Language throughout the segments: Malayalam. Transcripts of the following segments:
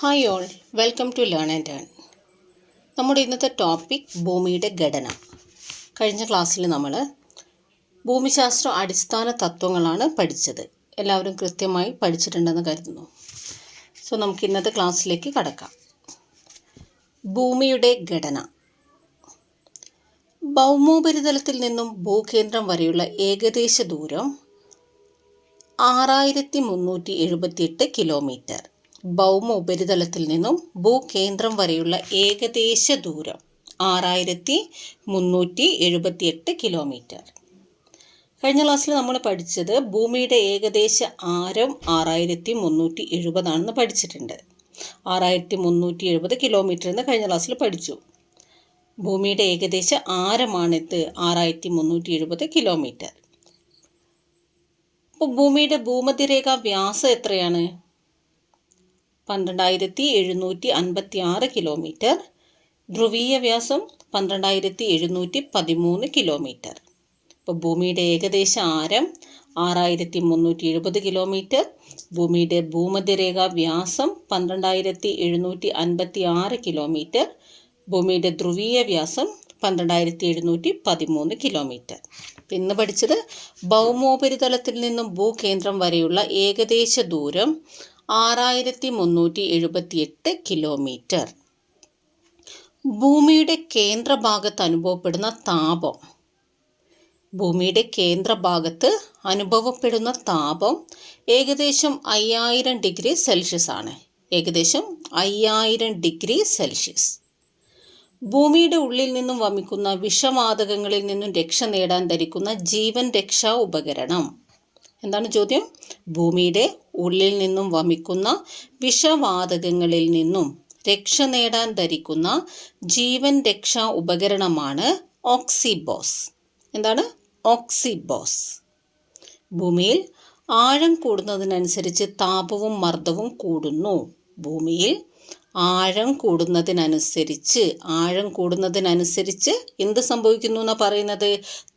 Hi all, welcome to learn and earn. നമ്മുടെ ഇന്നത്തെ ടോപ്പിക് ഭൂമിയുടെ ഘടന. കഴിഞ്ഞ ക്ലാസ്സിൽ നമ്മൾ ഭൂമിശാസ്ത്ര അടിസ്ഥാന തത്വങ്ങളാണ് പഠിച്ചത്. എല്ലാവരും കൃത്യമായി പഠിച്ചിട്ടുണ്ടെന്ന് കരുതുന്നു. സോ നമുക്ക് ഇന്നത്തെ ക്ലാസ്സിലേക്ക് കടക്കാം. ഭൂമിയുടെ ഘടന. ഭൗമോപരിതലത്തിൽ നിന്നും ഭൂകേന്ദ്രം വരെയുള്ള ഏകദേശ ദൂരം 6378 കിലോമീറ്റർ. ഭൗമ ഉപരിതലത്തിൽ നിന്നും ഭൂകേന്ദ്രം വരെയുള്ള ഏകദേശ ദൂരം 6378 കിലോമീറ്റർ. കഴിഞ്ഞ ക്ലാസ്സിൽ നമ്മൾ പഠിച്ചത് ഭൂമിയുടെ ഏകദേശ ആരം 6370 ആണെന്ന് പഠിച്ചിട്ടുണ്ട്. 6370 കിലോമീറ്റർ എന്ന് കഴിഞ്ഞ ക്ലാസ്സിൽ പഠിച്ചു. ഭൂമിയുടെ ഏകദേശ ആരമാണിത് 6370 കിലോമീറ്റർ. അപ്പോൾ ഭൂമിയുടെ ഭൂമധ്യരേഖ വ്യാസം എത്രയാണ്? 12756 കിലോമീറ്റർ. ധ്രുവീയ വ്യാസം 12713 കിലോമീറ്റർ. ഇപ്പോൾ ഭൂമിയുടെ ഏകദേശ ആരം 6370 കിലോമീറ്റർ. ഭൂമിയുടെ ഭൂമധ്യരേഖ വ്യാസം 12756 കിലോമീറ്റർ. ഭൂമിയുടെ ധ്രുവീയ വ്യാസം 12713 കിലോമീറ്റർ. ഇന്ന് പഠിച്ചത് ഭൗമോപരിതലത്തിൽ നിന്നും ഭൂകേന്ദ്രം വരെയുള്ള ഏകദേശ ദൂരം 6378 കിലോമീറ്റർ. ഭൂമിയുടെ കേന്ദ്രഭാഗത്ത് അനുഭവപ്പെടുന്ന താപം. ഭൂമിയുടെ കേന്ദ്രഭാഗത്ത് അനുഭവപ്പെടുന്ന താപം ഏകദേശം 5000 ഡിഗ്രി സെൽഷ്യസ് ആണ്. ഏകദേശം 5000 ഡിഗ്രി സെൽഷ്യസ്. ഭൂമിയുടെ ഉള്ളിൽ നിന്നും വമിക്കുന്ന വിഷവാതകങ്ങളിൽ നിന്നും രക്ഷ നേടാൻ ധരിക്കുന്ന ജീവൻ രക്ഷാ ഉപകരണം. എന്താണ് ചോദ്യം? ഭൂമിയുടെ ഉള്ളിൽ നിന്നും വമിക്കുന്ന വിഷവാതകങ്ങളിൽ നിന്നും രക്ഷ നേടാൻ ധരിക്കുന്ന ജീവൻ രക്ഷാ ഉപകരണമാണ് ഓക്സിബോസ്. എന്താണ്? ഓക്സിബോസ്. ഭൂമിയിൽ ആഴം കൂടുന്നതിനനുസരിച്ച് താപവും മർദ്ദവും കൂടുന്നു. ഭൂമിയിൽ ആഴം കൂടുന്നതിനനുസരിച്ച് എന്ത് സംഭവിക്കുന്നു എന്നാണ് പറയുന്നത്?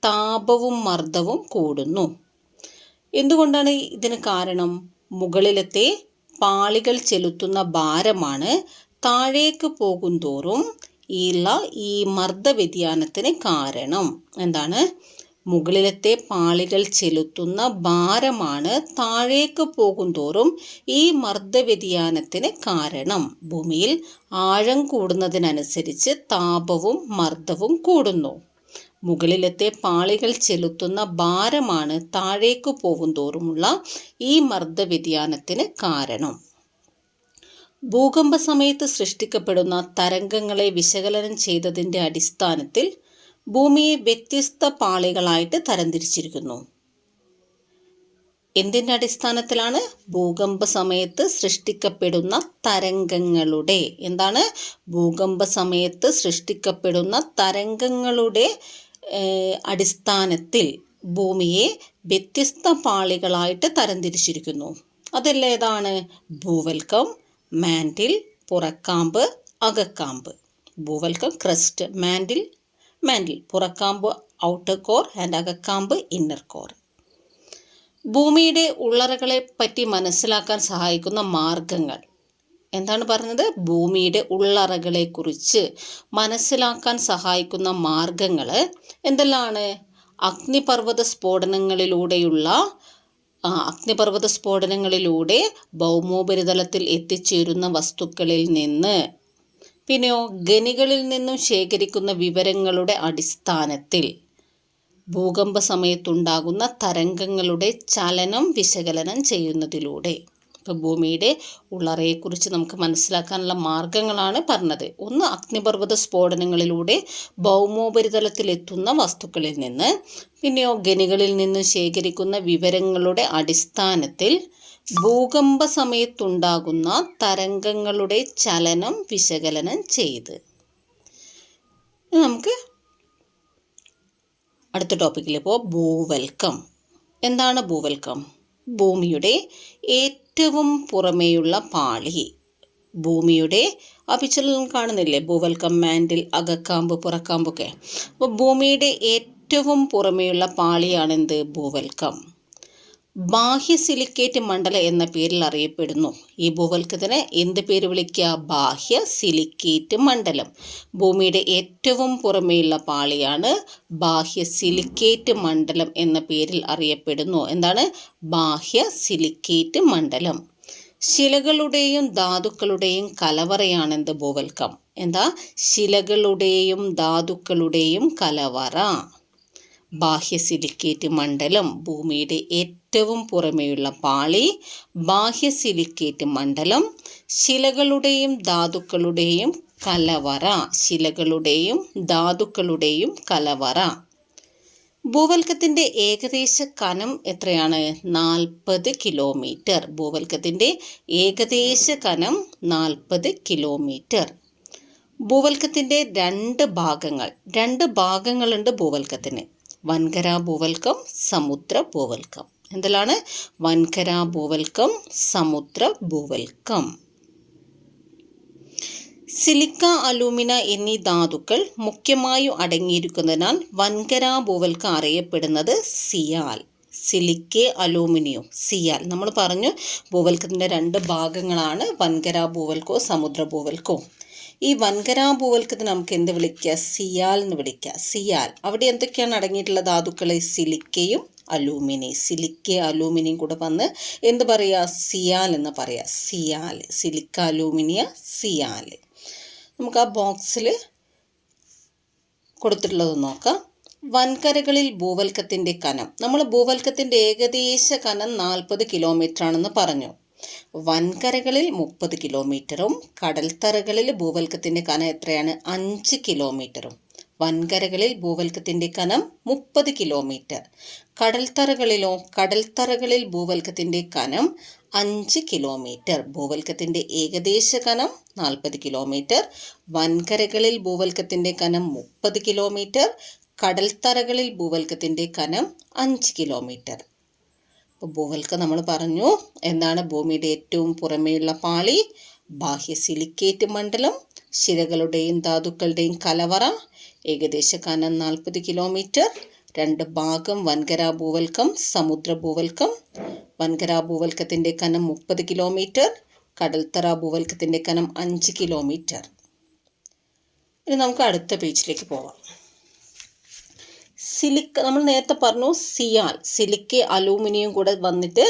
താപവും മർദ്ദവും കൂടുന്നു. എന്തുകൊണ്ടാണ് ഇതിന് കാരണം? മുകളിലത്തെ പാളികൾ ചെലുത്തുന്ന ഭാരമാണ് താഴേക്ക് പോകുന്തോറും ഈ മർദ്ദ വ്യതിയാനത്തിന് കാരണം. എന്താണ്? മുകളിലത്തെ പാളികൾ ചെലുത്തുന്ന ഭാരമാണ് താഴേക്ക് പോകുന്തോറും ഈ മർദ്ദ വ്യതിയാനത്തിന് കാരണം. ഭൂമിയിൽ ആഴം കൂടുന്നതിനനുസരിച്ച് താപവും മർദ്ദവും കൂടുന്നു. മുകളിലത്തെ പാളികൾ ചെലുത്തുന്ന ഭാരമാണ് താഴേക്ക് പോകുന്തോറുമുള്ള ഈ മർദ്ദ വ്യതിയാനത്തിന് കാരണം. ഭൂകമ്പ സമയത്ത് സൃഷ്ടിക്കപ്പെടുന്ന തരംഗങ്ങളെ വിശകലനം ചെയ്തതിൻ്റെ അടിസ്ഥാനത്തിൽ ഭൂമിയെ വ്യത്യസ്ത പാളികളായിട്ട് തരംതിരിച്ചിരിക്കുന്നു. എന്തിൻ്റെ അടിസ്ഥാനത്തിലാണ്? ഭൂകമ്പ സമയത്ത് സൃഷ്ടിക്കപ്പെടുന്ന തരംഗങ്ങളുടെ ഭൂകമ്പ സമയത്ത് സൃഷ്ടിക്കപ്പെടുന്ന തരംഗങ്ങളുടെ അടിസ്ഥാനത്തിൽ ഭൂമിയെ വ്യത്യസ്ത പാളികളായിട്ട് തരംതിരിച്ചിരിക്കുന്നു. അതെല്ലാം ഏതാണ്? ഭൂവൽക്കം, മാൻഡിൽ, പുറക്കാമ്പ്, അകക്കാമ്പ്. ഭൂവൽക്കം ക്രസ്റ്റ്, മാൻഡിൽ പുറക്കാമ്പ് ഔട്ടർ കോർ ആൻഡ് അകക്കാമ്പ് ഇന്നർ കോർ. ഭൂമിയുടെ ഉള്ളറകളെ പറ്റി മനസ്സിലാക്കാൻ സഹായിക്കുന്ന മാർഗങ്ങൾ. എന്താണ് പറഞ്ഞത്? ഭൂമിയുടെ ഉള്ളറകളെ കുറിച്ച് മനസ്സിലാക്കാൻ സഹായിക്കുന്ന മാർഗങ്ങൾ എന്തെല്ലാമാണ്? അഗ്നിപർവ്വത സ്ഫോടനങ്ങളിലൂടെ ഭൗമോപരിതലത്തിൽ എത്തിച്ചേരുന്ന വസ്തുക്കളിൽ നിന്ന്, പിന്നെയോ ഖനികളിൽ നിന്നും ശേഖരിക്കുന്ന വിവരങ്ങളുടെ അടിസ്ഥാനത്തിൽ ഭൂകമ്പ സമയത്തുണ്ടാകുന്ന തരംഗങ്ങളുടെ ചലനം വിശകലനം ചെയ്യുന്നതിലൂടെ. ഇപ്പോൾ ഭൂമിയുടെ ഉള്ളറയെക്കുറിച്ച് നമുക്ക് മനസ്സിലാക്കാനുള്ള മാർഗങ്ങളാണ് പറഞ്ഞത്. ഒന്ന്, അഗ്നിപർവ്വത സ്ഫോടനങ്ങളിലൂടെ ഭൗമോപരിതലത്തിൽ എത്തുന്ന വസ്തുക്കളിൽ നിന്ന്, പിന്നെയോ ഖനികളിൽ നിന്ന് ശേഖരിക്കുന്ന വിവരങ്ങളുടെ അടിസ്ഥാനത്തിൽ ഭൂകമ്പ സമയത്തുണ്ടാകുന്ന തരംഗങ്ങളുടെ ചലനം വിശകലനം ചെയ്ത്. നമുക്ക് അടുത്ത ടോപ്പിക്കിൽ പോകാം. ഭൂവൽക്കം. എന്താണ് ഭൂവൽക്കം? ഭൂമിയുടെ ഏറ്റവും പുറമേയുള്ള പാളി. ഭൂമിയുടെ ആ പിക്ചറിൽ കാണുന്നില്ലേ? ഭൂവൽക്കം, മാൻഡിൽ, അകക്കാമ്പ്, പുറക്കാമ്പൊക്കെ. അപ്പോൾ ഭൂമിയുടെ ഏറ്റവും പുറമേയുള്ള പാളിയാണെന്ത്? ഭൂവൽക്കം. ബാഹ്യ സിലിക്കേറ്റ് മണ്ഡലം എന്ന പേരിൽ അറിയപ്പെടുന്നു. ഈ ഭൂവൽക്കത്തിന് എന്ത് പേര് വിളിക്കുക? ബാഹ്യ സിലിക്കേറ്റ് മണ്ഡലം. ഭൂമിയുടെ ഏറ്റവും പുറമേയുള്ള പാളിയാണ് ബാഹ്യ സിലിക്കേറ്റ് മണ്ഡലം എന്ന പേരിൽ അറിയപ്പെടുന്നു. എന്താണ്? ബാഹ്യ സിലിക്കേറ്റ് മണ്ഡലം. ശിലകളുടെയും ധാതുക്കളുടെയും കലവറയാണെന്ത്? ഭൂവൽക്കം. എന്താ? ശിലകളുടെയും ധാതുക്കളുടെയും കലവറ. ബാഹ്യ സിലിക്കേറ്റ് മണ്ഡലം. ഭൂമിയുടെ ഏറ്റവും പുറമേയുള്ള പാളി ബാഹ്യ സിലിക്കേറ്റ് മണ്ഡലം. ശിലകളുടെയും ധാതുക്കളുടെയും കലവറ. ശിലകളുടെയും ധാതുക്കളുടെയും കലവറ. ഭൂവൽക്കത്തിൻ്റെ ഏകദേശ കനം എത്രയാണ്? 40 കിലോമീറ്റർ. ഭൂവൽക്കത്തിൻ്റെ ഏകദേശ കനം 40 കിലോമീറ്റർ. ഭൂവൽക്കത്തിൻ്റെ രണ്ട് ഭാഗങ്ങളുണ്ട് ഭൂവൽക്കത്തിന്. വൻകര ഭൂവൽക്കം, സമുദ്ര ഭൂവൽക്കം. എന്തെല്ലാം? വൻകര ഭൂവൽക്കം, സമുദ്ര ഭൂവൽക്കം. സിലിക്ക, അലൂമിന എന്നീ ധാതുക്കൾ മുഖ്യമായും അടങ്ങിയിരിക്കുന്നതിനാൽ വൻകര ഭൂവൽക്കം അറിയപ്പെടുന്നത് സിയാൽ. Silica, aluminium, CIAL. നമ്മൾ പറഞ്ഞു ഭൂവൽക്കത്തിൻ്റെ 2 ഭാഗങ്ങളാണ് വൻകര ഭൂവൽക്കവും സമുദ്ര ഭൂവൽക്കവും. ഈ വൻകര ഭൂവൽക്കത്തിന് നമുക്ക് എന്ത് വിളിക്കുക? സിയാൽ എന്ന് വിളിക്കുക. സിയാൽ. അവിടെ എന്തൊക്കെയാണ് അടങ്ങിയിട്ടുള്ള ധാതുക്കൾ? സിലിക്കയും അലൂമിനിയം. സിലിക്ക, അലൂമിനിയം കൂടെ വന്ന് എന്ത് പറയുക? സിയാൽ എന്ന് പറയുക. സിയാൽ. സിലിക്ക, അലൂമിനിയ, സിയാൽ. നമുക്ക് ആ ബോക്സിൽ കൊടുത്തിട്ടുള്ളത് നോക്കാം. വൻകരകളിൽ ഭൂവൽക്കത്തിൻ്റെ കനം. നമ്മൾ ഭൂവൽക്കത്തിൻ്റെ ഏകദേശ കനം 40 കിലോമീറ്റർ ആണെന്ന് പറഞ്ഞു. വൻകരകളിൽ 30 കിലോമീറ്ററും കടൽത്തറകളിൽ ഭൂവൽക്കത്തിൻ്റെ കനം എത്രയാണ്? 5 കിലോമീറ്ററും. വൻകരകളിൽ ഭൂവൽക്കത്തിൻ്റെ കനം 30 കിലോമീറ്റർ. കടൽത്തറകളിലോ? കടൽത്തറകളിൽ ഭൂവൽക്കത്തിൻ്റെ കനം 5 കിലോമീറ്റർ. ഭൂവൽക്കത്തിൻ്റെ ഏകദേശ കനം 40 കിലോമീറ്റർ. വൻകരകളിൽ ഭൂവൽക്കത്തിൻ്റെ കനം 30 കിലോമീറ്റർ. കടൽത്തറകളിൽ ഭൂവൽക്കത്തിൻ്റെ കനം 5 കിലോമീറ്റർ. അപ്പോൾ ഭൂവൽക്കം നമ്മൾ പറഞ്ഞു. എന്താണ്? ഭൂമിയുടെ ഏറ്റവും പുറമേയുള്ള പാളി ബാഹ്യ സിലിക്കേറ്റ് മണ്ഡലം. ശിലകളുടെയും ധാതുക്കളുടെയും കലവറ. ഏകദേശ കനം 40 കിലോമീറ്റർ. 2 ഭാഗം വൻകര ഭൂവൽക്കം, സമുദ്ര ഭൂവൽക്കം. വൻകര ഭൂവൽക്കത്തിൻ്റെ കനം 30 കിലോമീറ്റർ. കടൽത്തറ ഭൂവൽക്കത്തിൻ്റെ കനം 5 കിലോമീറ്റർ. ഇനി നമുക്ക് അടുത്ത പേജിലേക്ക് പോവാം. സിലിക്ക നമ്മൾ നേരത്തെ പറഞ്ഞു സിയാൽ. സിലിക്ക, അലൂമിനിയം കൂടെ വന്നിട്ട്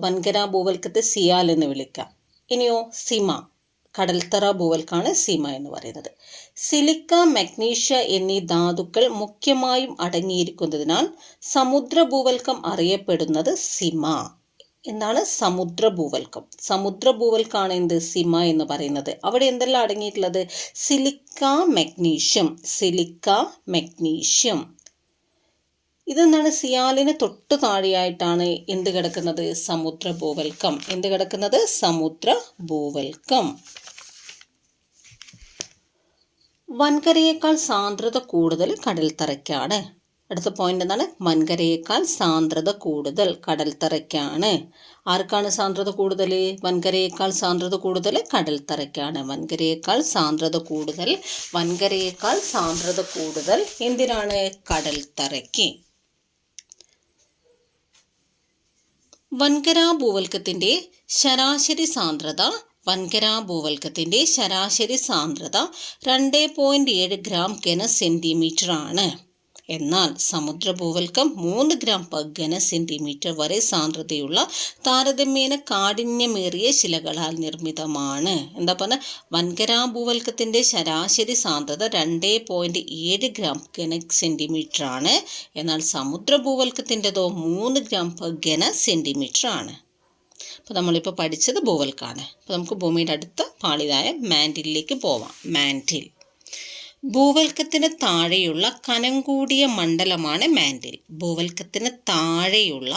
വൻകര ഭൂവൽക്കത്തെ സിയാൽ എന്ന് വിളിക്കാം. ഇനിയോ സിമ. കടൽത്തറ ഭൂവൽക്കാണ് സിമ എന്ന് പറയുന്നത്. സിലിക്ക, മഗ്നീഷ്യ എന്നീ ധാതുക്കൾ മുഖ്യമായും അടങ്ങിയിരിക്കുന്നതിനാൽ സമുദ്ര ഭൂവൽക്കം അറിയപ്പെടുന്നത് സിമ. എന്താണ്? സമുദ്ര ഭൂവൽക്കം. സമുദ്ര ഭൂവൽക്കാണ് എന്ത്? സിമ എന്ന് പറയുന്നത്. അവിടെ എന്തെല്ലാം അടങ്ങിയിട്ടുള്ളത്? Silica, magnesium. Silica, magnesium. ഇതെന്താണ്? സിയാലിന് തൊട്ട് താഴെയായിട്ടാണ് എന്ത് കിടക്കുന്നത്? സമുദ്ര ഭൂവൽക്കം. എന്ത് കിടക്കുന്നത്? സമുദ്ര ഭൂവൽക്കം. വൻകരയേക്കാൾ സാന്ദ്രത കൂടുതൽ കടൽത്തറയ്ക്കാണ്. അടുത്ത പോയിന്റ് എന്താണ്? വൻകരയേക്കാൾ സാന്ദ്രത കൂടുതൽ കടൽത്തറയ്ക്കാണ്. ആർക്കാണ് സാന്ദ്രത കൂടുതൽ? വൻകരയേക്കാൾ സാന്ദ്രത കൂടുതൽ കടൽത്തറയ്ക്കാണ്. വൻകരയേക്കാൾ സാന്ദ്രത കൂടുതൽ. വൻകരയേക്കാൾ സാന്ദ്രത കൂടുതൽ എന്തിനാണ്? കടൽത്തറയ്ക്ക്. വൻകര ഭൂവൽക്കത്തിൻ്റെ ശരാശരി സാന്ദ്രത. വൻകര ഭൂവൽക്കത്തിൻ്റെ ശരാശരി സാന്ദ്രത 2.7 ഗ്രാം ഘന സെൻറ്റിമീറ്റർ ആണ്. എന്നാൽ സമുദ്ര ഭൂവൽക്കം 3 ഗ്രാം ഘന സെൻറ്റിമീറ്റർ വരെ സാന്ദ്രതയുള്ള താരതമ്യേന കാഠിന്യമേറിയ ശിലകളാൽ നിർമ്മിതമാണ്. എന്താ പറഞ്ഞാൽ? വൻകര ഭൂവൽക്കത്തിൻ്റെ ശരാശരി സാന്ദ്രത 2.7 ഗ്രാം ഘന സെൻറ്റിമീറ്റർ ആണ്. എന്നാൽ സമുദ്ര ഭൂവൽക്കത്തിൻ്റെതോ 3 ഗ്രാം ഘന സെൻറ്റിമീറ്റർ ആണ്. അപ്പോൾ നമ്മളിപ്പോൾ പഠിച്ചത് ഭൂവൽക്കാണ്. അപ്പോൾ നമുക്ക് ഭൂമിയുടെ അടുത്ത പാളിയായ മാൻറ്റിലിലേക്ക് പോവാം. മാൻറ്റിൽ. ഭൂവൽക്കത്തിന് താഴെയുള്ള കനം കൂടിയ മണ്ഡലമാണ് മാൻറ്റിൽ. ഭൂവൽക്കത്തിന് താഴെയുള്ള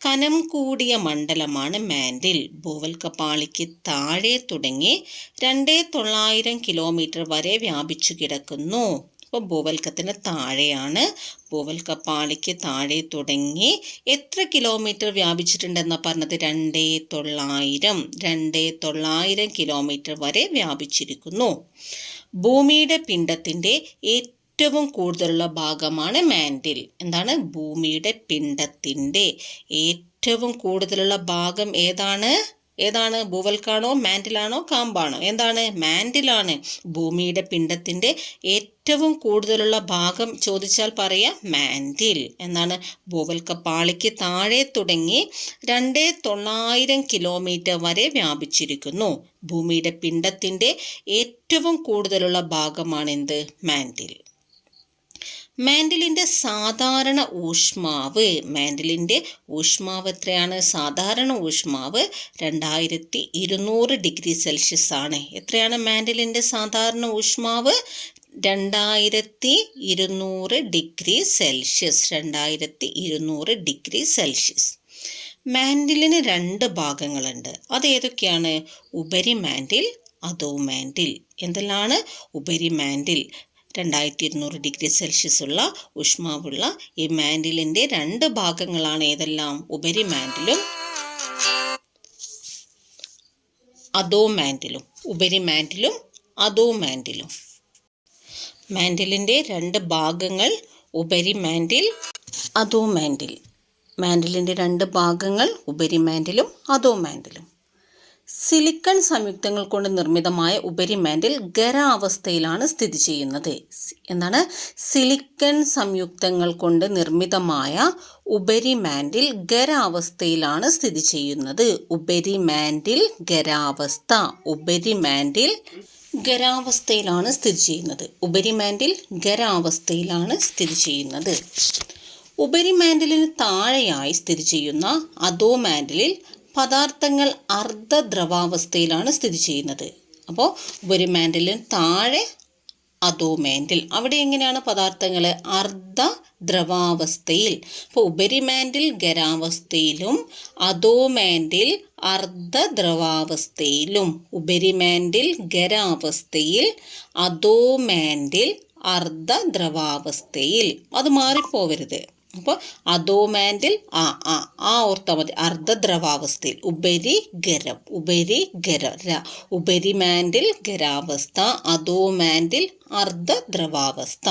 കനം കൂടിയ മണ്ഡലമാണ് മാൻറ്റിൽ. ഭൂവൽക്കപ്പാളിക്ക് താഴെ തുടങ്ങി 2900 കിലോമീറ്റർ വരെ വ്യാപിച്ചു കിടക്കുന്നു. അപ്പോൾ ഭൂവൽക്കത്തിന് താഴെയാണ്. ഭൂവൽക്കപ്പാളിക്ക് താഴെ തുടങ്ങി എത്ര കിലോമീറ്റർ വ്യാപിച്ചിട്ടുണ്ടെന്നാണ് പറഞ്ഞത്? 2900 കിലോമീറ്റർ വരെ വ്യാപിച്ചിരിക്കുന്നു. ഭൂമിയുടെ പിണ്ഡത്തിൻ്റെ ഏറ്റവും കൂടുതലുള്ള ഭാഗമാണ് മാൻറ്റിൽ. എന്താണ്? ഭൂമിയുടെ പിണ്ഡത്തിൻ്റെ ഏറ്റവും കൂടുതലുള്ള ഭാഗം ഏതാണ്? ഭൂവൽക്കാണോ, മാൻറ്റിലാണോ, കാമ്പാണോ? എന്താണ്? മാൻറ്റിലാണ്. ഭൂമിയുടെ പിണ്ഡത്തിൻ്റെ ഏറ്റവും കൂടുതലുള്ള ഭാഗം ചോദിച്ചാൽ പറയാം മാൻറ്റിൽ. എന്താണ്? ഭൂവൽക്ക പാളിക്ക് താഴെ തുടങ്ങി 2900 കിലോമീറ്റർ വരെ വ്യാപിച്ചിരിക്കുന്നു. ഭൂമിയുടെ പിണ്ഡത്തിൻ്റെ ഏറ്റവും കൂടുതലുള്ള ഭാഗമാണ് എന്ത്? മാൻറ്റിൽ. മാൻറ്റിലിൻ്റെ സാധാരണ ഊഷ്മാവ്. മാൻറ്റിലിൻ്റെ ഊഷ്മാവ് എത്രയാണ്? സാധാരണ ഊഷ്മാവ് 2200 ഡിഗ്രി സെൽഷ്യസ് ആണ്. എത്രയാണ് മാൻറ്റിലിൻ്റെ സാധാരണ ഊഷ്മാവ്? 2200 ഡിഗ്രി സെൽഷ്യസ്. 2200 degree Celsius. മാൻറ്റിലിന് 2 ഭാഗങ്ങളുണ്ട്. അതേതൊക്കെയാണ്? ഉപരി മാൻറ്റിൽ, അധോ മാൻറ്റിൽ. എന്തെല്ലാണ്? ഉപരി മാൻറ്റിൽ 2200 ഡിഗ്രി സെൽഷ്യസ് ഉള്ള ഊഷ്മാവുള്ള ഈ മാൻറ്റിലിൻ്റെ 2 ഭാഗങ്ങളാണ് ഏതെല്ലാം? ഉപരി മാൻറ്റിലും അധോ മാൻറ്റിലും. ഉപരി മാൻറ്റിലും അധോ മാൻറ്റിലും. മാൻറ്റിലിൻ്റെ 2 ഭാഗങ്ങൾ ഉപരി മാൻറ്റിൽ, അധോ മാൻറ്റിൽ. മാൻറ്റിലിൻ്റെ 2 ഭാഗങ്ങൾ ഉപരി മാൻറ്റിലും അധോ മാൻറ്റിലും. സിലിക്കൺ സംയുക്തങ്ങൾ കൊണ്ട് നിർമ്മിതമായ ഉപരി മാൻറ്റിൽ ഖരാവസ്ഥയിലാണ് സ്ഥിതി ചെയ്യുന്നത്. എന്താണ്? സിലിക്കൺ സംയുക്തങ്ങൾ കൊണ്ട് നിർമ്മിതമായ ഉപരി മാൻറ്റിൽ ഖരാവസ്ഥയിലാണ് സ്ഥിതി ചെയ്യുന്നത്. ഉപരി മാൻറ്റിൽ ഖരാവസ്ഥ. ഉപരി മാൻറ്റിൽ ഖരാവസ്ഥയിലാണ് സ്ഥിതി ചെയ്യുന്നത്. ഉപരി മാൻറ്റിൽ ഖരാവസ്ഥയിലാണ് സ്ഥിതി ചെയ്യുന്നത്. ഉപരി മാൻറ്റിലിന് താഴെയായി സ്ഥിതി ചെയ്യുന്ന അധോ മാൻറ്റിലിൽ പദാർത്ഥങ്ങൾ അർദ്ധദ്രവാവസ്ഥയിലാണ് സ്ഥിതി ചെയ്യുന്നത്. അപ്പോൾ ഉപരി മാൻറ്റിലിന് താഴെ അധോ മാൻറ്റിൽ. അവിടെ എങ്ങനെയാണ് പദാർത്ഥങ്ങൾ? അർദ്ധദ്രവാവസ്ഥയിൽ. അപ്പോൾ ഉപരി മാൻറ്റിൽ ഖരാവസ്ഥയിലും അധോ മാൻറ്റിൽ അർദ്ധദ്രവാവസ്ഥയിലും. ഉപരി മാൻറ്റിൽ ഖരാവസ്ഥയിൽ, അധോ മാൻറ്റിൽ അർദ്ധദ്രവാവസ്ഥയിൽ. അത് മാറിപ്പോവരുത്. അപ്പോൾ അധോ മാൻറ്റിൽ ഓർത്താൽ മതി. അർദ്ധദ്രവാവസ്ഥയിൽ. ഉപരി ഖരം. ഉപരി ഖരം. ഉപരി മാൻറ്റിൽ ഖരാവസ്ഥ, അധോ മാൻറ്റിൽ അർദ്ധദ്രവാവസ്ഥ.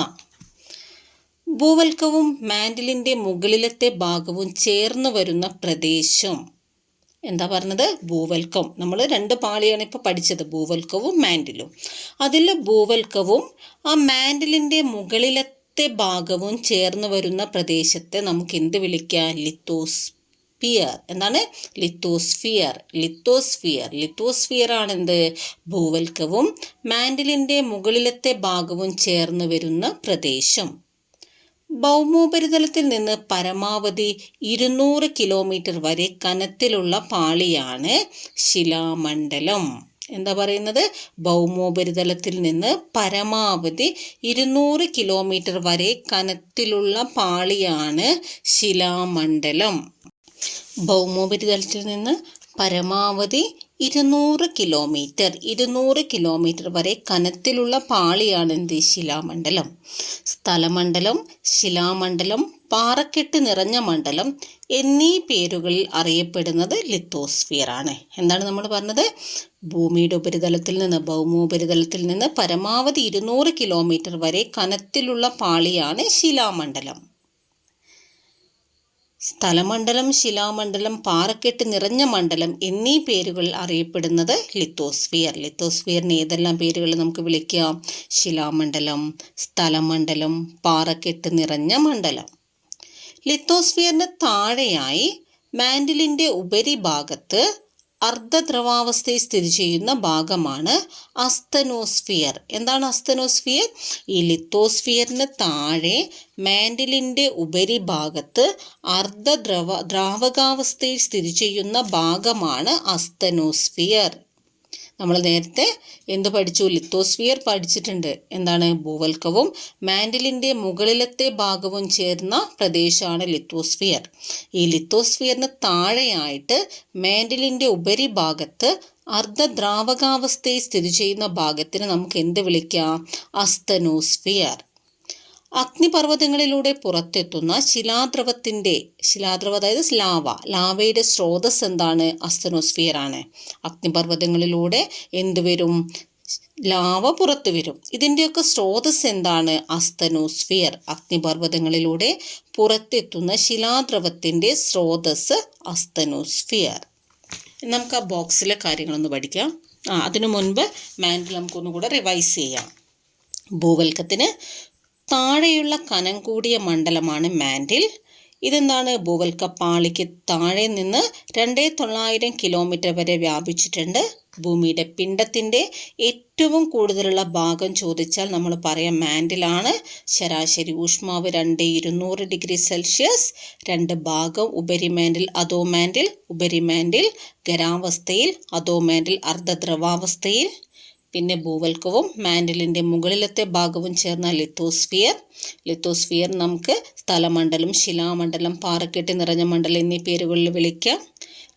ഭൂവൽക്കവും മാൻറ്റിലിൻ്റെ മുകളിലത്തെ ഭാഗവും ചേർന്ന് വരുന്ന പ്രദേശം. എന്താ പറഞ്ഞത്? ഭൂവൽക്കം. നമ്മൾ 2 പാളിയാണ് ഇപ്പോൾ പഠിച്ചത്, ഭൂവൽക്കവും മാൻറ്റിലും. അതിൽ ഭൂവൽക്കവും ആ മാൻറ്റിലിൻ്റെ മുകളിലത്തെ ഭാഗവും ചേർന്ന് വരുന്ന പ്രദേശത്തെ നമുക്ക് എന്ത് വിളിക്കാം? ലിത്തോസ്ഫിയർ. എന്താണ്? ലിത്തോസ്ഫിയർ. ലിത്തോസ്ഫിയർ. ലിത്തോസ്ഫിയർ ആണെന്ത്? ഭൂവൽക്കവും മാൻറ്റിലിൻ്റെ മുകളിലത്തെ ഭാഗവും ചേർന്ന് വരുന്ന പ്രദേശം. ഭൗമോപരിതലത്തിൽ നിന്ന് പരമാവധി 200 കിലോമീറ്റർ വരെ കനത്തിലുള്ള പാളിയാണ് ശിലാമണ്ഡലം. എന്താ പറയുന്നത്? ഭൗമോപരിതലത്തിൽ നിന്ന് പരമാവധി 200 കിലോമീറ്റർ വരെ കനത്തിലുള്ള പാളിയാണ് ശിലാമണ്ഡലം. ഭൗമോപരിതലത്തിൽ നിന്ന് പരമാവധി 200 കിലോമീറ്റർ വരെ കനത്തിലുള്ള പാളിയാണ് എന്ത്? ശിലാമണ്ഡലം. സ്ഥലമണ്ഡലം, ശിലാമണ്ഡലം, പാറക്കെട്ട് നിറഞ്ഞ മണ്ഡലം എന്നീ പേരുകളിൽ അറിയപ്പെടുന്നത് ലിത്തോസ്ഫിയർ ആണ്. എന്താണ് നമ്മൾ പറഞ്ഞത്? ഭൂമിയുടെ ഉപരിതലത്തിൽ നിന്ന്, ഭൗമോപരിതലത്തിൽ നിന്ന് പരമാവധി 200 കിലോമീറ്റർ വരെ കനത്തിലുള്ള പാളിയാണ് ശിലാമണ്ഡലം. സ്ഥലമണ്ഡലം, ശിലാമണ്ഡലം, പാറക്കെട്ട് നിറഞ്ഞ മണ്ഡലം എന്നീ പേരുകൾ അറിയപ്പെടുന്നത് ലിത്തോസ്ഫിയർ. ലിത്തോസ്ഫിയറിന് ഏതെല്ലാം പേരുകൾ നമുക്ക് വിളിക്കാം? ശിലാമണ്ഡലം, സ്ഥലമണ്ഡലം, പാറക്കെട്ട് നിറഞ്ഞ മണ്ഡലം. ലിത്തോസ്ഫിയറിന് താഴെയായി മാൻറ്റിലിൻ്റെ ഉപരിഭാഗത്ത് അർദ്ധദ്രവാവസ്ഥയിൽ സ്ഥിതി ചെയ്യുന്ന ഭാഗമാണ് അസ്തനോസ്ഫിയർ. എന്താണ് അസ്തനോസ്ഫിയർ? ഈ ലിത്തോസ്ഫിയറിന് താഴെ മാൻറ്റിലിൻ്റെ ഉപരിഭാഗത്ത് ദ്രാവകാവസ്ഥയിൽ സ്ഥിതി ചെയ്യുന്ന ഭാഗമാണ് അസ്തനോസ്ഫിയർ. നമ്മൾ നേരത്തെ എന്ത് പഠിച്ചു? ലിത്തോസ്ഫിയർ പഠിച്ചിട്ടുണ്ട്. എന്താണ്? ഭൂവൽക്കവും മാൻറ്റിലിൻ്റെ മുകളിലത്തെ ഭാഗവും ചേർന്ന പ്രദേശമാണ് ലിത്തോസ്ഫിയർ. ഈ ലിത്തോസ്ഫിയറിന് താഴെയായിട്ട് മാൻറ്റിലിൻ്റെ ഉപരിഭാഗത്ത് അർദ്ധദ്രാവകാവസ്ഥയിൽ സ്ഥിതി ചെയ്യുന്ന ഭാഗത്തിന് നമുക്ക് എന്ത് വിളിക്കാം? അസ്തനോസ്ഫിയർ. അഗ്നിപർവ്വതങ്ങളിലൂടെ പുറത്തെത്തുന്ന ശിലാദ്രവം അതായത് ലാവയുടെ സ്രോതസ് എന്താണ്? അസ്തനോസ്ഫിയർ ആണ്. അഗ്നിപർവ്വതങ്ങളിലൂടെ എന്തുവരും? ലാവ പുറത്തു വരും. ഇതിൻ്റെയൊക്കെ സ്രോതസ് എന്താണ്? അസ്തനോസ്ഫിയർ. അഗ്നിപർവ്വതങ്ങളിലൂടെ പുറത്തെത്തുന്ന ശിലാദ്രവത്തിൻ്റെ സ്രോതസ് അസ്തനോസ്ഫിയർ. നമുക്ക് ആ ബോക്സിലെ കാര്യങ്ങളൊന്ന് പഠിക്കാം. അതിനു മുൻപ് മാൻഡിൽ നമുക്കൊന്നുകൂടെ റിവൈസ് ചെയ്യാം. ഭൂവൽക്കത്തിന് താഴെയുള്ള കനം കൂടിയ മണ്ഡലമാണ് മാൻഡിൽ. ഇതെന്താണ്? ഭൂവൽക്കപ്പാളിക്ക് താഴെ നിന്ന് 2900 കിലോമീറ്റർ വരെ വ്യാപിച്ചിട്ടുണ്ട്. ഭൂമിയുടെ പിണ്ഡത്തിൻ്റെ ഏറ്റവും കൂടുതലുള്ള ഭാഗം ചോദിച്ചാൽ നമ്മൾ പറയാം മാൻഡിലാണ്. ശരാശരി ഊഷ്മാവ് 200 ഡിഗ്രി സെൽഷ്യസ്. 2 ഭാഗം ഉപരിമാൻഡിൽ, അധോമാൻഡിൽ. ഉപരിമാൻഡിൽ ഖരാവസ്ഥയിൽ, അധോമാൻഡിൽ അർദ്ധദ്രവാവസ്ഥയിൽ. പിന്നെ ഭൂവൽക്കവും മാൻഡിലിൻ്റെ മുകളിലത്തെ ഭാഗവും ചേർന്ന ലിത്തോസ്ഫിയർ. ലിത്തോസ്ഫിയർ നമുക്ക് സ്ഥലമണ്ഡലം, ശിലാമണ്ഡലം, പാറക്കെട്ടി നിറഞ്ഞ മണ്ഡലം എന്നീ പേരുകളിൽ വിളിക്കാം.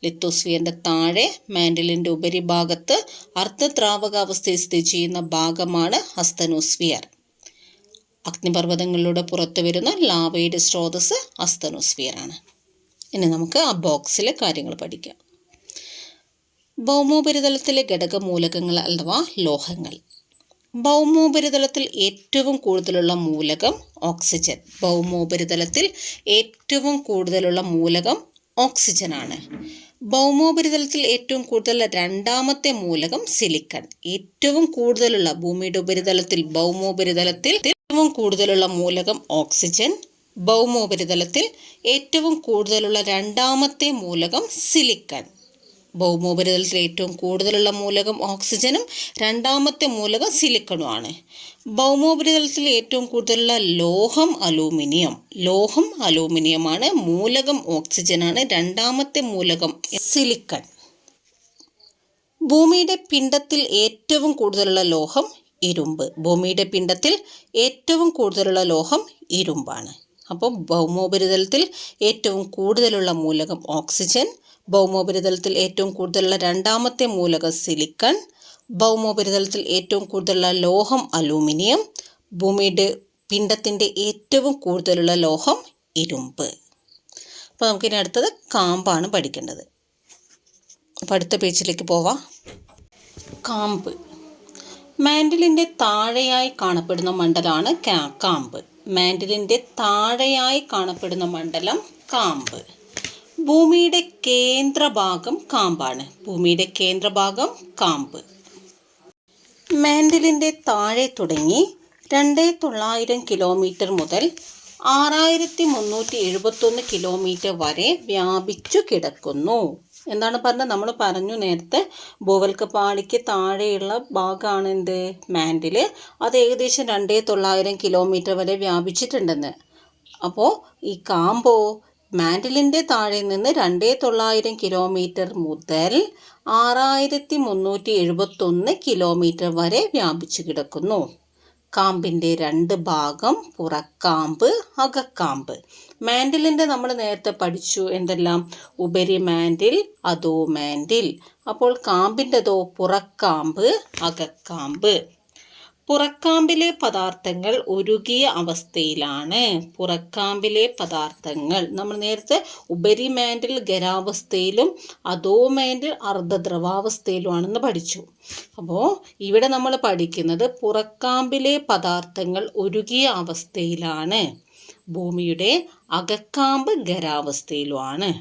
ലിത്തോസ്ഫിയറിൻ്റെ താഴെ മാൻഡിലിൻ്റെ ഉപരിഭാഗത്ത് അർദ്ധദ്രാവകാവസ്ഥയിൽ സ്ഥിതി ചെയ്യുന്ന ഭാഗമാണ് അസ്തനോസ്ഫിയർ. അഗ്നിപർവ്വതങ്ങളിലൂടെ പുറത്തു വരുന്ന ലാവയുടെ സ്രോതസ് അസ്തനോസ്ഫിയർ ആണ്. ഇനി നമുക്ക് ആ ബോക്സിലെ കാര്യങ്ങൾ പഠിക്കാം. ഭൗമോപരിതലത്തിലെ ഘടകമൂലകങ്ങൾ അഥവാ ലോഹങ്ങൾ. ഭൗമോപരിതലത്തിൽ ഏറ്റവും കൂടുതലുള്ള മൂലകം ഓക്സിജൻ. ഭൗമോപരിതലത്തിൽ ഏറ്റവും കൂടുതലുള്ള മൂലകം ഓക്സിജനാണ്. ഭൗമോപരിതലത്തിൽ ഏറ്റവും കൂടുതൽ രണ്ടാമത്തെ മൂലകം സിലിക്കൺ. ഏറ്റവും കൂടുതലുള്ള ഭൂമിയുടെ ഉപരിതലത്തിൽ ഭൗമോപരിതലത്തിൽ ഏറ്റവും കൂടുതലുള്ള മൂലകം ഓക്സിജൻ. ഭൗമോപരിതലത്തിൽ ഏറ്റവും കൂടുതലുള്ള രണ്ടാമത്തെ മൂലകം സിലിക്കൺ. ഭൗമോപരിതലത്തിൽ ഏറ്റവും കൂടുതലുള്ള മൂലകം ഓക്സിജനും രണ്ടാമത്തെ മൂലകം സിലിക്കണുമാണ്. ഭൗമോപരിതലത്തിൽ ഏറ്റവും കൂടുതലുള്ള ലോഹം അലൂമിനിയം. ലോഹം അലൂമിനിയമാണ്. മൂലകം ഓക്സിജനാണ്. രണ്ടാമത്തെ മൂലകം സിലിക്കൺ. ഭൂമിയുടെ പിണ്ഡത്തിൽ ഏറ്റവും കൂടുതലുള്ള ലോഹം ഇരുമ്പ്. ഭൂമിയുടെ പിണ്ഡത്തിൽ ഏറ്റവും കൂടുതലുള്ള ലോഹം ഇരുമ്പാണ്. അപ്പോൾ ഭൗമോപരിതലത്തിൽ ഏറ്റവും കൂടുതലുള്ള മൂലകം ഓക്സിജൻ. ഭൗമോപരിതലത്തിൽ ഏറ്റവും കൂടുതലുള്ള രണ്ടാമത്തെ മൂലകം സിലിക്കൺ. ഭൗമോപരിതലത്തിൽ ഏറ്റവും കൂടുതലുള്ള ലോഹം അലൂമിനിയം. ഭൂമിയുടെ പിണ്ഡത്തിൻ്റെ ഏറ്റവും കൂടുതലുള്ള ലോഹം ഇരുമ്പ്. അപ്പോൾ നമുക്കിനി അടുത്തത് കാമ്പാണ് പഠിക്കേണ്ടത്. അപ്പോൾ അടുത്ത പേജിലേക്ക് പോവാം. കാമ്പ്. മാൻഡിലിൻ്റെ താഴെയായി കാണപ്പെടുന്ന മണ്ഡലമാണ് കാമ്പ്. മാൻഡിലിൻ്റെ താഴെയായി കാണപ്പെടുന്ന മണ്ഡലം കാമ്പ്. ഭൂമിയുടെ കേന്ദ്രഭാഗം കാമ്പാണ്. ഭൂമിയുടെ കേന്ദ്രഭാഗം കാമ്പ്. മാൻഡിലിൻ്റെ താഴെ തുടങ്ങി 2900 കിലോമീറ്റർ മുതൽ 6371 കിലോമീറ്റർ വരെ വ്യാപിച്ചു കിടക്കുന്നു. എന്താണ് പറഞ്ഞത്? നമ്മൾ പറഞ്ഞു നേരത്തെ ഭൂവൽക്കപ്പാളിക്ക് താഴെയുള്ള ഭാഗമാണ് എന്ത്? മാൻഡിൽ. അത് ഏകദേശം 2900 കിലോമീറ്റർ വരെ വ്യാപിച്ചിട്ടുണ്ടെന്ന്. അപ്പോൾ ഈ കാമ്പോ മാൻഡിലിൻ്റെ താഴെ നിന്ന് 2900 കിലോമീറ്റർ മുതൽ 6371 കിലോമീറ്റർ വരെ വ്യാപിച്ചു കിടക്കുന്നു. കാമ്പിൻ്റെ 2 ഭാഗം, പുറക്കാമ്പ്, അകക്കാമ്പ്. മാൻഡിലിൻ്റെ നമ്മൾ നേരത്തെ പഠിച്ചു എന്തെല്ലാം? ഉപരിമാൻഡിൽ, അധോമാൻഡിൽ. അപ്പോൾ കാമ്പിൻ്റെതോ പുറക്കാമ്പ്, അകക്കാമ്പ്. പുറക്കാമ്പിലെ പദാർത്ഥങ്ങൾ ഉരുകിയ അവസ്ഥയിലാണ്. പുറക്കാമ്പിലെ പദാർത്ഥങ്ങൾ നമ്മൾ നേരത്തെ ഉപരിമാൻഡിൽ ഖരാവസ്ഥയിലും അധോമാൻഡിൽ അർദ്ധദ്രവാവസ്ഥയിലുമാണെന്ന് പഠിച്ചു. അപ്പോൾ ഇവിടെ നമ്മൾ പഠിക്കുന്നത് പുറക്കാമ്പിലെ പദാർത്ഥങ്ങൾ ഉരുകിയ അവസ്ഥയിലാണ്. ഭൂമിയുടെ അകക്കാമ്പ് ഖരാവസ്ഥയിലുമാണ്.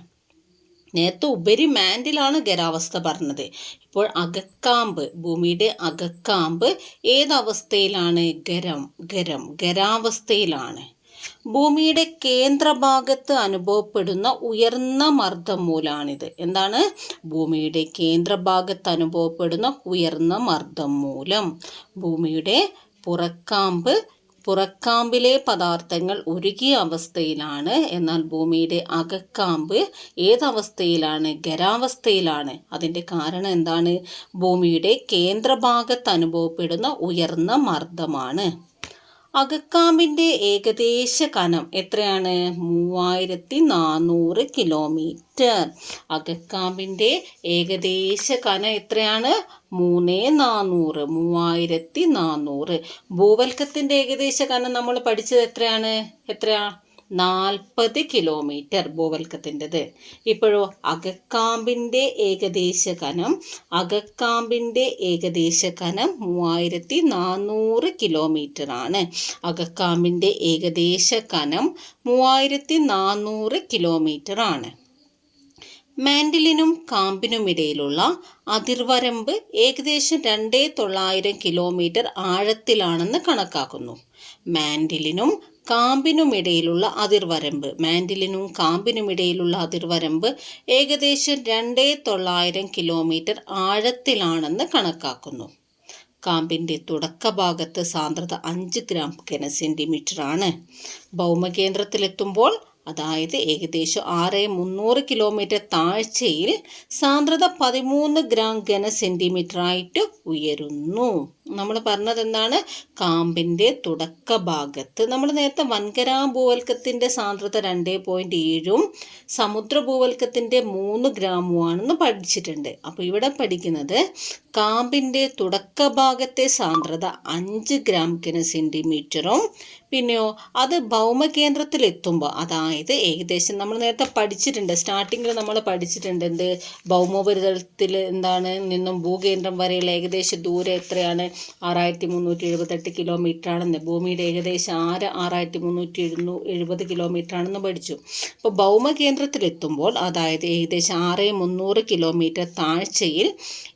നേരത്തെ ഉപരിമാൻഡിലാണ് ഖരാവസ്ഥ പറഞ്ഞത്. ഇപ്പോൾ അകക്കാമ്പ്, ഭൂമിയുടെ അകക്കാമ്പ് ഏതവസ്ഥയിലാണ്? ഖരാവസ്ഥയിലാണ്. ഭൂമിയുടെ കേന്ദ്രഭാഗത്ത് അനുഭവപ്പെടുന്ന ഉയർന്ന മർദ്ദം മൂലമാണിത്. എന്താണ്? ഭൂമിയുടെ കേന്ദ്രഭാഗത്ത് അനുഭവപ്പെടുന്ന ഉയർന്ന മർദ്ദം മൂലം. ഭൂമിയുടെ പുറക്കാമ്പിലെ പദാർത്ഥങ്ങൾ ഉരുകിയ അവസ്ഥയിലാണ്. എന്നാൽ ഭൂമിയുടെ അകക്കാമ്പ് ഏതവസ്ഥയിലാണ്? ഖരാവസ്ഥയിലാണ്. അതിൻ്റെ കാരണം എന്താണ്? ഭൂമിയുടെ കേന്ദ്രഭാഗത്ത് അനുഭവപ്പെടുന്ന ഉയർന്ന മർദ്ദമാണ്. അകക്കാമ്പിൻ്റെ ഏകദേശ കനം എത്രയാണ്? 3400 കിലോമീറ്റർ. അകക്കാമ്പിൻ്റെ ഏകദേശ കനം എത്രയാണ്? 3400. ഭൂവൽക്കത്തിൻ്റെ ഏകദേശ കനം നമ്മൾ പഠിച്ചത് എത്രയാണ്? 40 കിലോമീറ്റർ ഭൂവൽക്കത്തിൻ്റെത്. ഇപ്പോഴോ അകക്കാമ്പിൻ്റെ ഏകദേശ കനം 3400 കിലോമീറ്റർ ആണ്. അകക്കാമ്പിൻ്റെ ഏകദേശ കനം 3400 കിലോമീറ്റർ ആണ്. മാൻഡിലിനും കാമ്പിനുമിടയിലുള്ള അതിർവരമ്പ് ഏകദേശം 2900 കിലോമീറ്റർ ആഴത്തിലാണെന്ന് കണക്കാക്കുന്നു. മാൻഡിലിനും കാമ്പിനുമിടയിലുള്ള അതിർവരമ്പ് ഏകദേശം 2900 കിലോമീറ്റർ ആഴത്തിലാണെന്ന് കണക്കാക്കുന്നു. കാമ്പിൻ്റെ തുടക്കഭാഗത്ത് സാന്ദ്രത 5 ഗ്രാം ഘനസെൻറ്റിമീറ്റർ ആണ്. ഭൗമകേന്ദ്രത്തിലെത്തുമ്പോൾ, അതായത് ഏകദേശം 6300 കിലോമീറ്റർ താഴ്ചയിൽ, സാന്ദ്രത 13 ഗ്രാം ഘനസെൻറ്റിമീറ്റർ ആയിട്ട് ഉയരുന്നു. നമ്മൾ പറഞ്ഞത് എന്താണ്? കാമ്പിൻ്റെ തുടക്ക ഭാഗത്ത് നമ്മൾ നേരത്തെ വൻകര ഭൂവൽക്കത്തിൻ്റെ സാന്ദ്രത 2.7 സമുദ്ര ഭൂവൽക്കത്തിൻ്റെ 3 ഗ്രാമുമാണെന്ന് പഠിച്ചിട്ടുണ്ട്. അപ്പോൾ ഇവിടെ പഠിക്കുന്നത് കാമ്പിൻ്റെ തുടക്ക ഭാഗത്തെ സാന്ദ്രത 5 ഗ്രാം ഘനസെൻറ്റിമീറ്ററും പിന്നെയോ അത് ഭൗമകേന്ദ്രത്തിലെത്തുമ്പോൾ, അതായത് ഏകദേശം നമ്മൾ നേരത്തെ പഠിച്ചിട്ടുണ്ട്, സ്റ്റാർട്ടിങ്ങിൽ നമ്മൾ പഠിച്ചിട്ടുണ്ട് എന്ത്, ഭൗമോപരിതലത്തിൽ നിന്നും ഭൂകേന്ദ്രം വരെയുള്ള ഏകദേശ ദൂരം എത്രയാണ്? 6378 കിലോമീറ്റർ ആണെന്ന്. ഭൂമിയുടെ ഏകദേശം 6370 കിലോമീറ്റർ ആണെന്ന് പഠിച്ചു. അപ്പോൾ ഭൗമകേന്ദ്രത്തിലെത്തുമ്പോൾ, അതായത് ഏകദേശം 6300 കിലോമീറ്റർ താഴ്ചയിൽ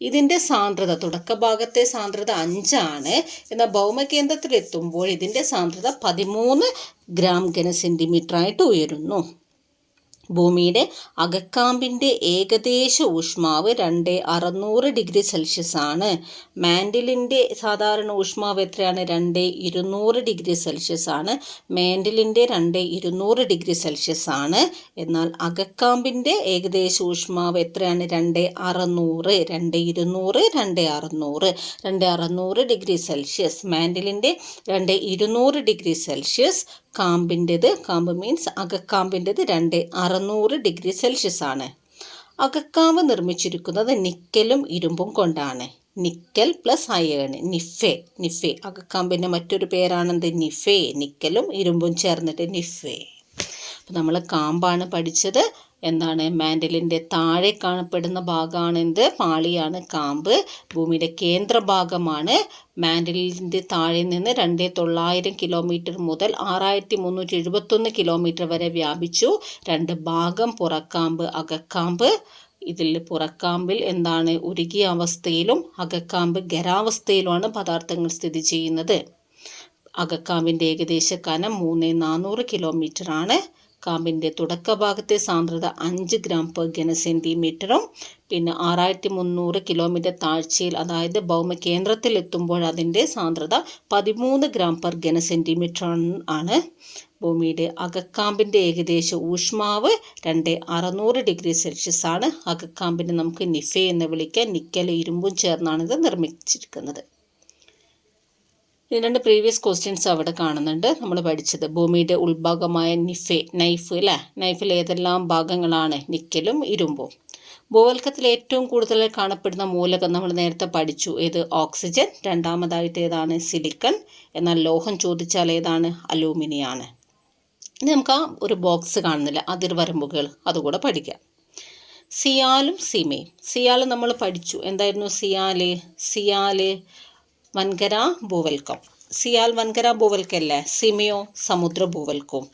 ഇതിൻ്റെ സാന്ദ്രത, തുടക്കഭാഗത്തെ സാന്ദ്രത 5 ആണ്. എന്നാൽ ഭൗമകേന്ദ്രത്തിലെത്തുമ്പോൾ ഇതിൻ്റെ സാന്ദ്രത 13 ഗ്രാം ഘനസെൻറ്റിമീറ്റർ ആയിട്ട് ഉയരുന്നു. ഭൂമിയുടെ അകക്കാമ്പിൻ്റെ ഏകദേശ ഊഷ്മാവ് 2600 ഡിഗ്രി സെൽഷ്യസ് ആണ്. മാൻഡിലിൻ്റെ സാധാരണ ഊഷ്മാവ് എത്രയാണ്? 2200 ഡിഗ്രി സെൽഷ്യസ് ആണ്. മാൻഡിലിൻ്റെ 2200 ഡിഗ്രി സെൽഷ്യസ് ആണ്. എന്നാൽ അകക്കാമ്പിൻ്റെ ഏകദേശ ഊഷ്മാവ് എത്രയാണ്? 2600 ഡിഗ്രി സെൽഷ്യസ്. മാൻഡിലിൻ്റെ 200 ഡിഗ്രി സെൽഷ്യസ്. കാമ്പ് മീൻസ് അകക്കാമ്പിൻ്റെത് 2600 ഡിഗ്രി സെൽഷ്യസ് ആണ്. അകക്കാമ്പ് നിർമ്മിച്ചിരിക്കുന്നത് നിക്കലും ഇരുമ്പും കൊണ്ടാണ്. Nickel plus iron, nife. അകക്കാമ്പിൻ്റെ മറ്റൊരു പേരാണെന്ത്? നിഫെ. നിക്കലും ഇരുമ്പും ചേർന്നിട്ട് നിഫെ. അപ്പോൾ നമ്മൾ കാമ്പാണ് പഠിച്ചത്. എന്താണ്? മാൻഡിലിൻ്റെ താഴെ കാണപ്പെടുന്ന ഭാഗമാണ് എന്ത്? പാളിയാണ് കാമ്പ്. ഭൂമിയുടെ കേന്ദ്രഭാഗമാണ്. മാൻഡിലിൻ്റെ താഴെ നിന്ന് 2900 കിലോമീറ്റർ മുതൽ 6371 കിലോമീറ്റർ വരെ വ്യാപിച്ചു. 2 ഭാഗം പുറക്കാമ്പ്, അകക്കാമ്പ്. ഇതിൽ പുറക്കാമ്പിൽ എന്താണ്? ഉരുകിയ അവസ്ഥയിലും അകക്കാമ്പ് ഖരാവസ്ഥയിലുമാണ് പദാർത്ഥങ്ങൾ സ്ഥിതി ചെയ്യുന്നത്. അകക്കാമ്പിൻ്റെ ഏകദേശ കനം 3400 കിലോമീറ്റർ ആണ്. കാമ്പിൻ്റെ തുടക്കഭാഗത്തെ സാന്ദ്രത 5 ഗ്രാം പെർ ഘനസെൻറ്റിമീറ്ററും പിന്നെ 6300 കിലോമീറ്റർ താഴ്ചയിൽ, അതായത് ഭൗമകേന്ദ്രത്തിലെത്തുമ്പോൾ അതിൻ്റെ സാന്ദ്രത 13 ഗ്രാം പെർ ഘനസെൻറ്റിമീറ്റർ ആണ്. ഭൂമിയുടെ അകക്കാമ്പിൻ്റെ ഏകദേശ ഊഷ്മാവ് 2600 ഡിഗ്രി സെൽഷ്യസ് ആണ്. അകക്കാമ്പിനെ നമുക്ക് നിഫെ എന്ന് വിളിക്കാം. നിക്കൽ ഇരുമ്പും ചേർന്നാണിത് നിർമ്മിച്ചിരിക്കുന്നത്. 2 പ്രീവിയസ് ക്വസ്റ്റ്യൻസ് അവിടെ കാണുന്നുണ്ട്. നമ്മൾ പഠിച്ചത് ഭൂമിയുടെ ഉൾഭാഗമായ നൈഫിൽ ഏതെല്ലാം ഭാഗങ്ങളാണ്? നിക്കലും ഇരുമ്പും. ഭൂവൽക്കത്തിൽ ഏറ്റവും കൂടുതൽ കാണപ്പെടുന്ന മൂലകം നമ്മൾ നേരത്തെ പഠിച്ചു. ഏത്? ഓക്സിജൻ. രണ്ടാമതായിട്ട് ഏതാണ്? സിലിക്കൺ. എന്നാൽ ലോഹം ചോദിച്ചാൽ ഏതാണ്? അലൂമിനിയാണ്. ഇനി നമുക്ക് ഒരു ബോക്സ് കാണുന്നില്ല, അതിർവരമ്പുകൾ, അതുകൂടെ പഠിക്കാം. സിയാലും സീമയും. സിയാൽ നമ്മൾ പഠിച്ചു. എന്തായിരുന്നു സിയാല്? വൻകര ഭൂവൽക്കം. സിയാൽ വൻകര ഭൂവൽക്കല്ലേ? സിമയോ സമുദ്ര ഭൂവൽക്കവും.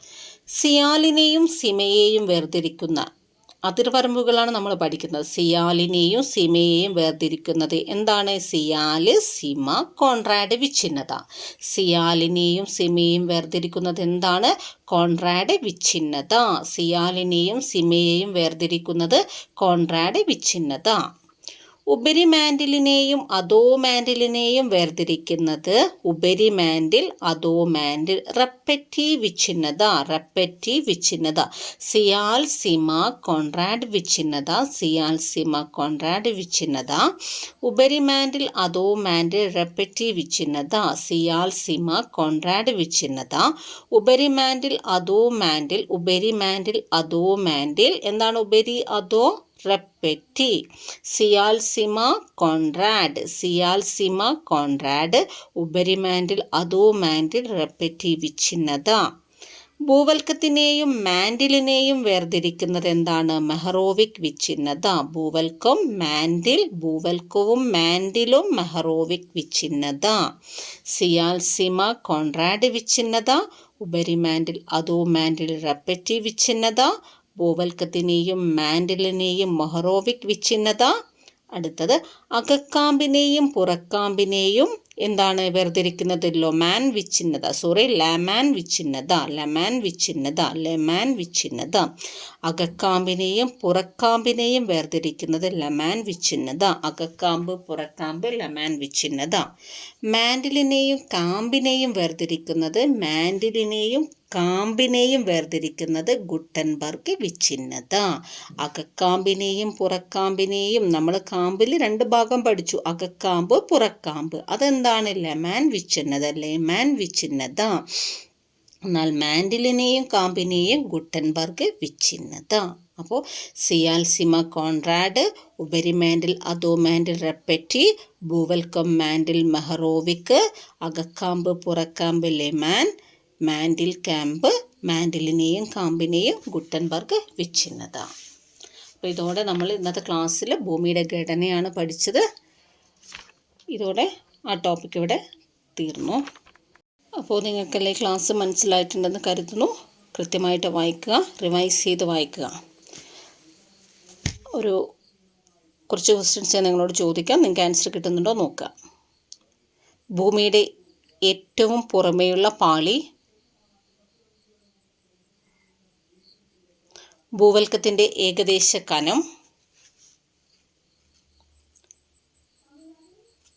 സിയാലിനെയും സിമയെയും വേർതിരിക്കുന്ന അതിർവരമ്പുകളാണ് നമ്മൾ പഠിക്കുന്നത്. സിയാലിനെയും സിമയെയും വേർതിരിക്കുന്നത് എന്താണ്? സിയാല്, സിമ, കോൺറാഡ്, വിച്ഛിന്നത. സിയാലിനെയും സിമയെയും വേർതിരിക്കുന്നത് എന്താണ്? കോൺറാഡ്, വിച്ഛിന്നത. സിയാലിനെയും സിമയെയും വേർതിരിക്കുന്നത് കോൺറാഡ്, വിച്ഛിന്നത. ഉപരിമാൻഡിലിനെയും അധോമാൻഡിലിനെയും വേർതിരിക്കുന്നത് ഉപരിമാൻഡിൽ, അധോമാൻഡിൽ. റെപ്പറ്റീവ് വിച്ഛിന്നത. സിയാൽ, സിമ, കോൺറാഡ്, വിച്ഛിന്നത. സിയാൽ, സിമ, കോൺറാഡ്, വിച്ഛിന്നത. ഉപരിമാൻഡിൽ, അധോമാൻഡിൽ, റെപ്പറ്റീവ് വിച്ഛിന്നത. സിയാൽ, സിമ, കോൺറാഡ്, വിച്ഛിന്നത. ഉപരിമാൻഡിൽ, അധോമാൻഡിൽ. എന്താണ് ഉപരി, അധോ? റെപ്പറ്റി. സിയാൽ, സിമ, കോൺറാഡ്. ഉപരിമാൻഡിൽ, അധോമാൻഡിൽ, റെപ്പറ്റി, വിച്ഛിന്നത. ഭൂവൽക്കത്തിനെയും മാൻഡിലിനെയും വേർതിരിക്കുന്നത് എന്താണ്? മെഹറോവിക് വിച്ഛിന്നത. ഭൂവൽക്കവും മാൻഡിലും മെഹറോവിക് വിച്ഛിന്നത. സിയാൽസിമ കോൺറാഡ് വിച്ഛിന്നത. ഉപരിമാൻഡിൽ അധോമാൻഡിൽ റെപ്പറ്റീവ് വിച്ഛിന്നത. ഭൂവൽക്കത്തിനെയും മാൻഡിലിനെയും മെഹറോവിക് വിച്ഛിന്നത. അടുത്തത് അകക്കാമ്പിനെയും പുറക്കാമ്പിനെയും എന്താണ് വേർതിരിക്കുന്നത്? ലമാൻ വിച്ഛിന്നത. അകക്കാമ്പിനെയും പുറക്കാമ്പിനെയും വേർതിരിക്കുന്നത് ലമാൻ വിച്ഛിന്നത. അകക്കാമ്പ്, പുറക്കാമ്പ്, ലമാൻ വിച്ഛിന്നത. മാൻഡിലിനെയും കാമ്പിനെയും വേർതിരിക്കുന്നത് ഗുട്ടൻബർഗ് വിച്ഛിന്നത. അകക്കാമ്പിനെയും പുറക്കാമ്പിനെയും നമ്മൾ കാമ്പിൽ 2 ഭാഗം പഠിച്ചു, അകക്കാമ്പ്, പുറക്കാമ്പ്. അതെന്താണ്? ലമാൻ വിച്ഛിന്നത. എന്നാൽ മാൻഡിലിനെയും കാമ്പിനെയും ഗുട്ടൻബർഗ് വിച്ഛിന്നത. അപ്പോൾ സിയാൽസിമ കോൺറാഡ്, ഉപരിമാൻഡിൽ അധോമാൻഡിൽ റെപ്പറ്റീവ്, ഭൂവൽക്കം മാൻഡിൽ മെഹറോവിക്, അകക്കാമ്പ് പുറക്കാമ്പ് ലമാൻ, മാൻഡിൽ കാമ്പ്, മാൻഡിലിനെയും കാമ്പിനെയും ഗുട്ടൻബർഗ് വിച്ഛിന്നത. അപ്പോൾ ഇതോടെ നമ്മൾ ഇന്നത്തെ ക്ലാസ്സിൽ ഭൂമിയുടെ ഘടനയാണ് പഠിച്ചത്. ഇതോടെ ആ ടോപ്പിക് ഇവിടെ തീർന്നു. അപ്പോൾ നിങ്ങൾക്കെല്ലാം ക്ലാസ് മനസ്സിലായിട്ടുണ്ടെന്ന് കരുതുന്നു. കൃത്യമായിട്ട് വായിക്കുക, റിവൈസ് ചെയ്ത് വായിക്കുക. കുറച്ച് ക്വസ്റ്റ്യൻസ് ഞാൻ നിങ്ങളോട് ചോദിക്കാം, നിങ്ങൾക്ക് ആൻസർ കിട്ടുന്നുണ്ടോ നോക്കുക. ഭൂമിയുടെ ഏറ്റവും പുറമേയുള്ള പാളി ഭൂവൽക്കത്തിൻ്റെ ഏകദേശ കനം,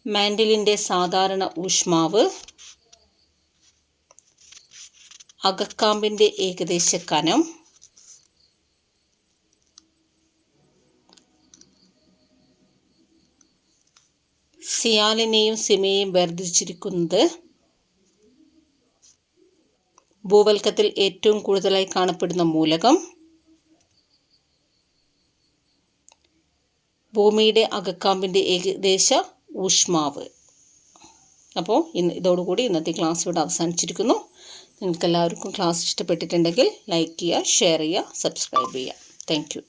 മാൻഡിലിൻ്റെ സാധാരണ ഊഷ്മാവ്, അകക്കാമ്പിൻ്റെ ഏകദേശ കനം, സിയാലിനെയും സിമയെയും വേർതിരിച്ചിരിക്കുന്നത് ഭൂവൽക്കത്തിൽ ഏറ്റവും കൂടുതലായി കാണപ്പെടുന്ന മൂലകം, ഭൂമിയുടെ അകക്കാമ്പിൻ്റെ ഏകദേശ ഊഷ്മാവ്. അപ്പോൾ ഇതോടുകൂടി ഇന്നത്തെ ക്ലാസ് ഇവിടെ അവസാനിച്ചിരിക്കുന്നു. നിങ്ങൾക്കെല്ലാവർക്കും ക്ലാസ് ഇഷ്ടപ്പെട്ടിട്ടുണ്ടെങ്കിൽ ലൈക്ക് ചെയ്യുക, ഷെയർ ചെയ്യുക, സബ്സ്ക്രൈബ് ചെയ്യുക. Thank you.